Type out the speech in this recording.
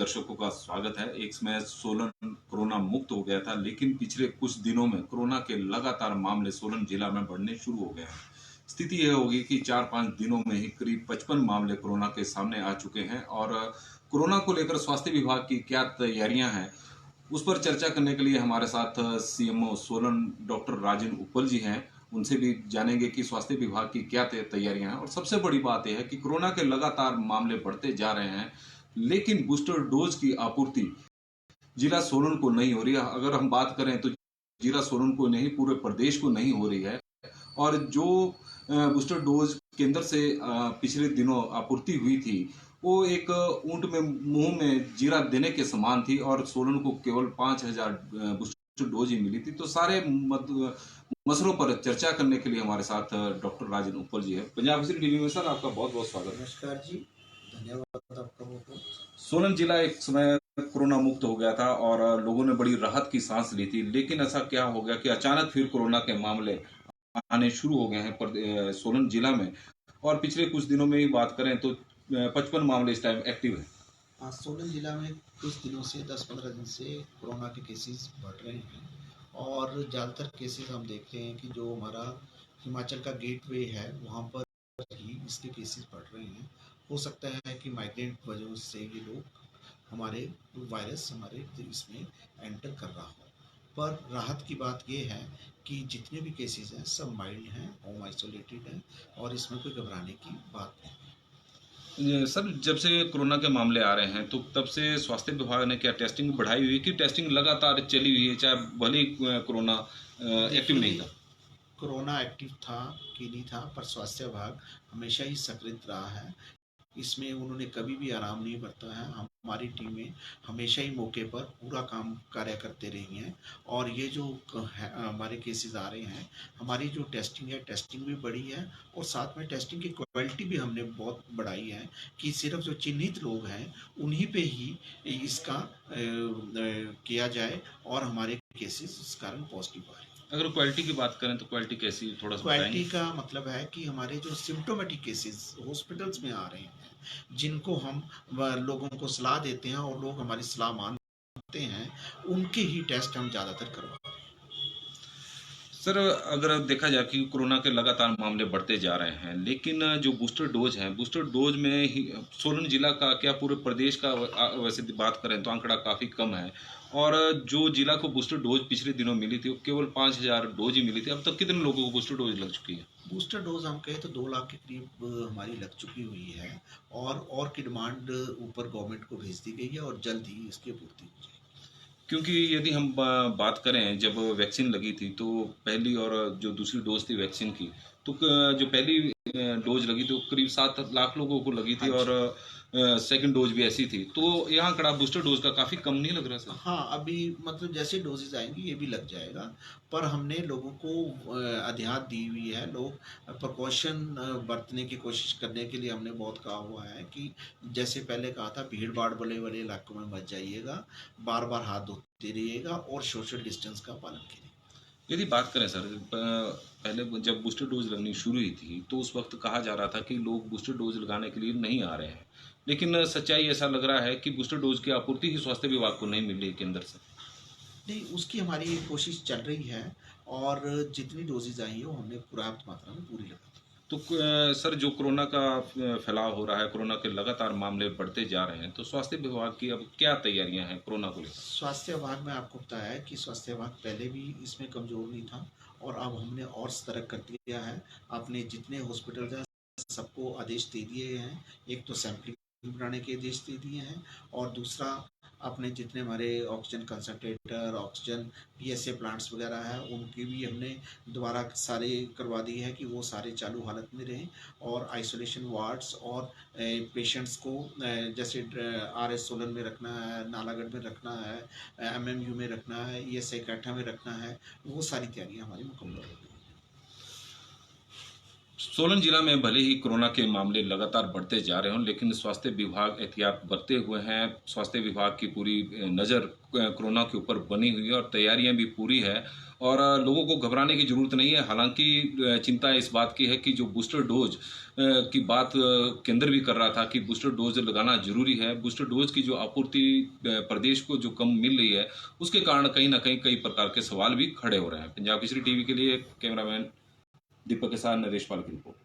दर्शकों का स्वागत है। एक समय सोलन कोरोना मुक्त हो गया था, लेकिन पिछले कुछ दिनों में कोरोना के लगातार मामले सोलन जिला में बढ़ने शुरू हो गए हैं। स्थिति यह होगी कि 4-5 दिनों में ही करीब 55 मामले कोरोना के सामने आ चुके हैं और कोरोना को लेकर स्वास्थ्य विभाग की क्या तैयारियां हैं, उस पर चर्चा करने के लिए हमारे साथ सीएमओ सोलन डॉक्टर राजेंद्र उपल जी हैं। उनसे भी जानेंगे कि स्वास्थ्य विभाग की क्या तैयारियां हैं और सबसे बड़ी बात यह है कि कोरोना के लगातार मामले बढ़ते जा रहे हैं, लेकिन बूस्टर डोज की आपूर्ति जिला सोलन को नहीं हो रही है। अगर हम बात करें तो जिला सोलन को नहीं, पूरे प्रदेश को नहीं हो रही है। और जो बूस्टर डोज केंद्र से पिछले दिनों आपूर्ति हुई थी, वो एक ऊंट में मुंह में जीरा देने के समान थी और सोलन को केवल 5,000 बूस्टर डोज ही मिली थी। तो सारे मसलों पर चर्चा करने के लिए हमारे साथ डॉक्टर राजेंद्र उपल जी है। पंजाब केसरी टीवी में सर आपका बहुत बहुत स्वागत है। नमस्कार जी, धन्यवाद आपका बहुत बहुत। सोलन जिला एक समय कोरोना मुक्त हो गया था और लोगों ने बड़ी राहत की सांस ली थी, लेकिन ऐसा क्या हो गया कि अचानक फिर कोरोना के मामले आने शुरू हो गए हैं सोलन जिला में। और पिछले कुछ दिनों में ही बात करें तो 55 मामले इस टाइम एक्टिव है। हाँ, सोलन जिला में कुछ दिनों से 10-15 दिन से कोरोना के केसेस बढ़ रहे हैं और ज़्यादातर केसेस हम देखते हैं कि जो हमारा हिमाचल का गेटवे है वहाँ पर ही इसके केसेस बढ़ रहे हैं। हो सकता है कि माइग्रेंट वजह से ये लोग हमारे वायरस हमारे इसमें एंटर कर रहा हो। पर राहत की बात यह है कि जितने भी केसेस हैं सब माइल्ड हैं, होम आइसोलेटेड हैं और इसमें कोई घबराने की बात नहीं। सर, जब से कोरोना के मामले आ रहे हैं तो तब से स्वास्थ्य विभाग ने क्या टेस्टिंग बढ़ाई हुई है कि टेस्टिंग लगातार चली हुई है, चाहे भले ही कोरोना एक्टिव नहीं था? कोरोना एक्टिव था कि नहीं था, पर स्वास्थ्य विभाग हमेशा ही सक्रिय रहा है। इसमें उन्होंने कभी भी आराम नहीं बरता है। हमारी टीमें हमेशा ही मौके पर पूरा काम कार्य करते रही हैं और ये जो हमारे केसेस आ रहे हैं, हमारी जो टेस्टिंग है टेस्टिंग भी बढ़ी है और साथ में टेस्टिंग की क्वालिटी भी हमने बहुत बढ़ाई है कि सिर्फ जो चिन्हित लोग हैं उन्हीं पे ही इसका किया जाए और हमारे केसेस इस कारण पॉजिटिव आ रहे हैं। अगर क्वालिटी की बात करें तो क्वालिटी कैसी, थोड़ा सा बताएंगे? क्वालिटी का मतलब है कि हमारे जो सिम्टोमेटिक केसेस हॉस्पिटल्स में आ रहे हैं, जिनको हम लोगों को सलाह देते हैं और लोग हमारी सलाह मानते हैं, उनके ही टेस्ट हम ज़्यादातर करवा रहे हैं। सर, अगर देखा जाए कि कोरोना के लगातार मामले बढ़ते जा रहे हैं, लेकिन जो बूस्टर डोज है, बूस्टर डोज में ही सोलन जिला का क्या पूरे प्रदेश का वैसे बात करें तो आंकड़ा काफ़ी कम है। और जो जिला को बूस्टर डोज पिछले दिनों मिली थी वो केवल 5,000 डोज ही मिली थी। अब तक कितने लोगों को बूस्टर डोज लग चुकी है? बूस्टर डोज हम कहें तो 2 लाख के करीब हमारी लग चुकी हुई है और की डिमांड ऊपर गवर्नमेंट को भेज दी गई है और जल्द ही इसकी पूर्ति हो जाएगी। क्योंकि यदि हम बात करें, जब वैक्सीन लगी थी तो पहली और जो दूसरी डोज थी वैक्सीन की, तो जो पहली डोज लगी थी वो करीब 7 लाख लोगों को लगी थी और सेकंड डोज भी ऐसी थी। तो यहाँ कड़ा बूस्टर डोज का काफ़ी कम नहीं लग रहा सर? हाँ, अभी मतलब जैसे डोजेज आएंगी ये भी लग जाएगा, पर हमने लोगों को आध्यात दी हुई है। लोग प्रिकॉशन बरतने की कोशिश करने के लिए हमने बहुत कहा हुआ है कि जैसे पहले कहा था भीड़ भाड़ वाले वाले इलाकों में मत जाइएगा, बार बार हाथ धोते रहिएगा और सोशल डिस्टेंस का पालन करिए। यदि बात करें सर, पहले जब बूस्टर डोज लगनी शुरू हुई थी तो उस वक्त कहा जा रहा था कि लोग बूस्टर डोज लगाने के लिए नहीं आ रहे हैं, लेकिन सच्चाई ऐसा लग रहा है कि बूस्टर डोज की आपूर्ति ही स्वास्थ्य विभाग को नहीं मिल रही केंद्र से। नहीं, उसकी हमारी कोशिश चल रही है और जितनी डोजेज आई है वो हमने पर्याप्त मात्रा में पूरी लगा दी। तो सर, जो कोरोना का फैलाव हो रहा है, कोरोना के लगातार मामले बढ़ते जा रहे हैं, तो स्वास्थ्य विभाग की अब क्या तैयारियां हैं कोरोना को लेकर? स्वास्थ्य विभाग में आपको बताया है कि स्वास्थ्य विभाग पहले भी इसमें कमज़ोर नहीं था और अब हमने और सतर्क कर दिया है। आपने जितने हॉस्पिटल हैं सबको आदेश दे दिए हैं। एक तो सैंपलिंग बनाने के आदेश दे दिए हैं और दूसरा अपने जितने हमारे oxygen concentrator, oxygen PSA plants वगैरह हैं उनकी भी हमने दोबारा सारे करवा दी है कि वो सारे चालू हालत में रहें और आइसोलेशन वार्ड्स और पेशेंट्स को जैसे आरएस सोलन में रखना है, नालागढ़ में रखना है, एमएमयू में रखना है, ईएसआई काठा में रखना है, वो सारी तैयारियां हमारी मुकम्मल हो गई। सोलन जिला में भले ही कोरोना के मामले लगातार बढ़ते जा रहे हों, लेकिन स्वास्थ्य विभाग एहतियात बरते हुए हैं। स्वास्थ्य विभाग की पूरी नज़र कोरोना के ऊपर बनी हुई है और तैयारियां भी पूरी है और लोगों को घबराने की ज़रूरत नहीं है। हालांकि चिंता इस बात की है कि जो बूस्टर डोज की बात केंद्र भी कर रहा था कि बूस्टर डोज लगाना जरूरी है। बूस्टर डोज की जो आपूर्ति प्रदेश को जो कम मिल रही है, उसके कारण कहीं ना कहीं कई प्रकार के सवाल भी खड़े हो रहे हैं। पंजाब केसरी टीवी के लिए कैमरामैन दीपक के साथ नरेश पाल की रिपोर्ट।